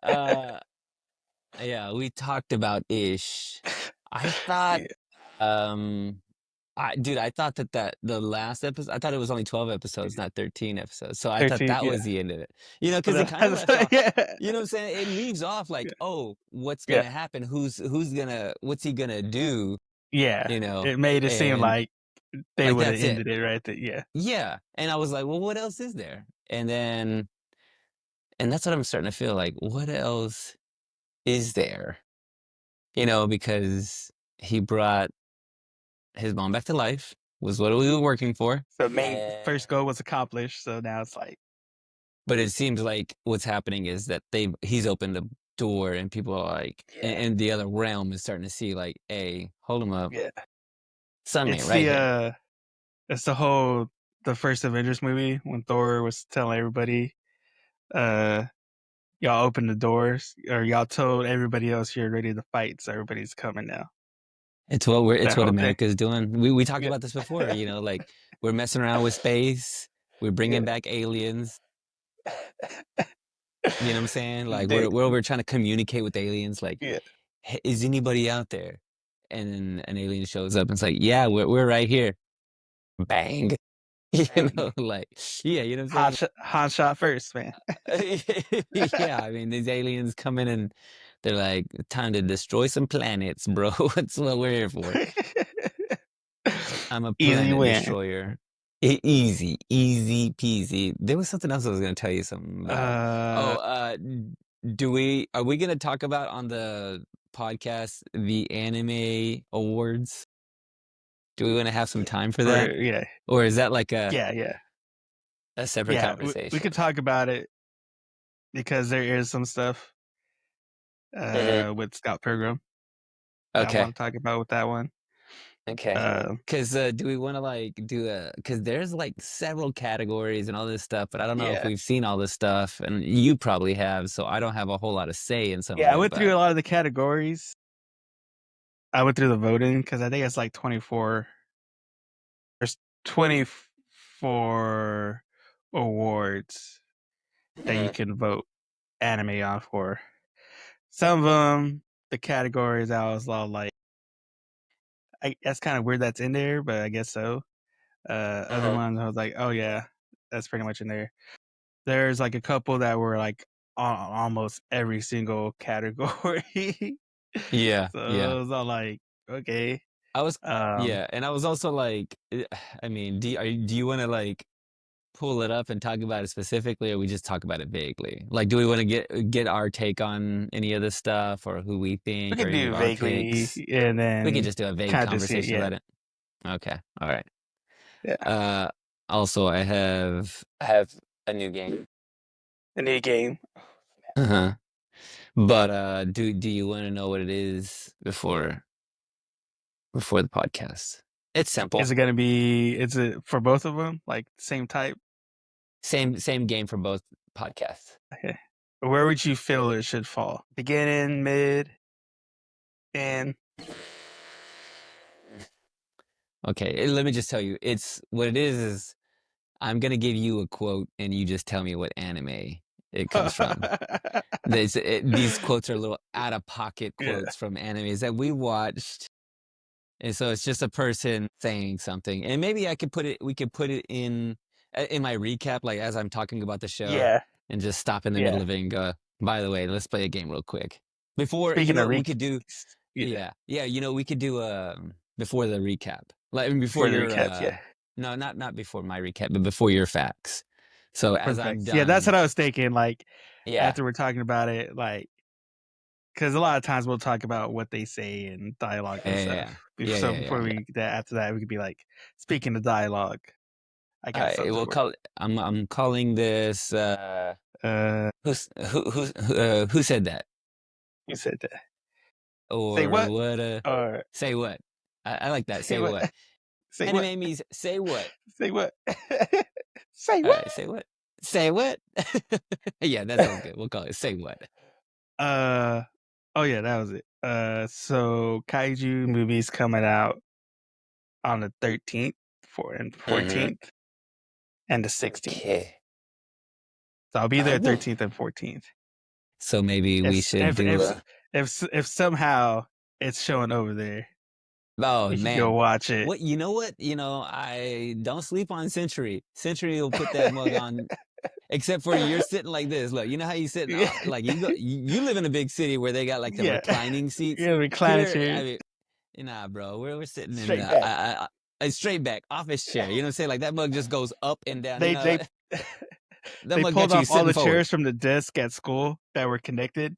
yeah, we talked about Ish. I thought I thought that the last episode, I thought it was only 12 episodes, not 13 episodes. So I thought 13, that yeah. was the end of it. Because it kind of left off. Yeah. You know what I'm saying? It leaves off like, Yeah. oh, what's Yeah. gonna happen? What's he gonna do? Yeah. You know, It made it seem and like they like would have that's it. ended it right there. Yeah. Yeah. And I was like, well, what else is there? And then And that's what I'm starting to feel like. What else is there? Because he brought his mom back to life, was what we were working for. So main first goal was accomplished. So now it's like, But it seems like what's happening is that he's opened a door and people are like, and the other realm is starting to see like, hey, hold him up. yeah, Son it's right here. it's the first Avengers movie when Thor was telling everybody, y'all open the doors, or y'all told everybody else you're ready to fight, so everybody's coming now. It's what That whole thing. America's doing. We talked Yeah. about this before, like we're messing around with space, we're bringing back aliens. You know what I'm saying? Like we're over trying to communicate with aliens. Like, Yeah. hey, is anybody out there? And then an alien shows up and it's like, yeah, we're right here. Bang. Like, yeah, you know what I'm saying? Hot shot first, man. Yeah, I mean, these aliens come in and they're like, time to destroy some planets, bro. That's what we're here for. I'm a Easy planet win. destroyer. Easy peasy. There was something else I was going to tell you something about. Are we going to talk about on the podcast the anime awards? Do we want to have some time for that? Yeah. Or is that like a separate conversation? We could talk about it because there is some stuff with Scott Pilgrim. Okay. I want to talk about with that one. Okay. Because do we want to because there's like several categories and all this stuff, but I don't know if we've seen all this stuff, and you probably have, so I don't have a whole lot of say in some of it. Yeah, I went through a lot of the categories. I went through the voting because I think it's like 24. There's 24 awards that you can vote anime on for. Some of them, the categories, I was all like, that's kind of weird that's in there, but I guess so. Other ones, I was like, oh yeah, that's pretty much in there. There's like a couple that were like almost every single category. Yeah. So Yeah. it was all like, okay. I was and I was also like, I mean, do you want to like pull it up and talk about it specifically, or we just talk about it vaguely? Like, do we want to get our take on any of this stuff, or who we think, We or could any do of our vaguely, picks? and then We could just do a vague conversation about it. Okay, all right. Yeah. Also, I have a new game. A new game. But do you want to know what it is before the podcast? It's simple. Is it for both of them, like same type? Same game for both podcasts. Okay. Where would you feel it should fall? Beginning, mid, end? Okay, let me just tell you. It's what it is I'm gonna give you a quote, and you just tell me what anime it comes from. These quotes are a little out of pocket quotes from animes that we watched, and so it's just a person saying something. And maybe we could put it in my recap, like as I'm talking about the show, and just stop in the middle of it and go, by the way, let's play a game real quick before. We could do we could do before the recap, like before your recap, no, not before my recap, but before your facts. So as I'm done. Yeah, that's what I was thinking. Like, after we're talking about it, like, because a lot of times we'll talk about what they say in dialogue and stuff. After that, we could be like, speaking of dialogue, I got something. We'll call. I'm calling this. Who said that? You said that. Or say what? Or say what? I like that. Say what? Say anime what? means say what? Say what? Say what? Right, say what? Say what? Yeah, that sounds good. We'll call it say what. Oh yeah, that was it. So kaiju movies coming out on the 13th, 14th, and the 16th. Okay. So I'll be there 13th and 14th. So maybe we should do if somehow it's showing over there. Oh you man, go watch it. What you know? I don't sleep on Century. Century will put that mug on. Except for you're sitting like this. Look, you know how you sit? Like you live in a big city where they got like the reclining seats. Yeah, recliner chair. I mean, nah, bro, we're sitting straight in back. A straight back office chair. You know what I'm saying? Like that mug just goes up and down. They mug pulled got you off all sitting the forward. chairs from the desk at school that were connected.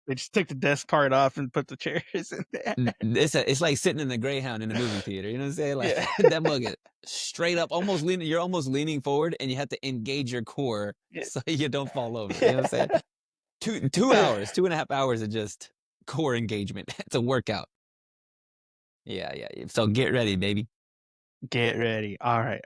They just took the desk part off and put the chairs in there. It's like sitting in the Greyhound in a movie theater. You know what I'm saying? Like Yeah. that mug is straight up, almost leaning. You're almost leaning forward, and you have to engage your core Yeah. so you don't fall over. You know what I'm saying? 2.5 hours of just core engagement. It's a workout. Yeah. So get ready, baby. Get ready. All right.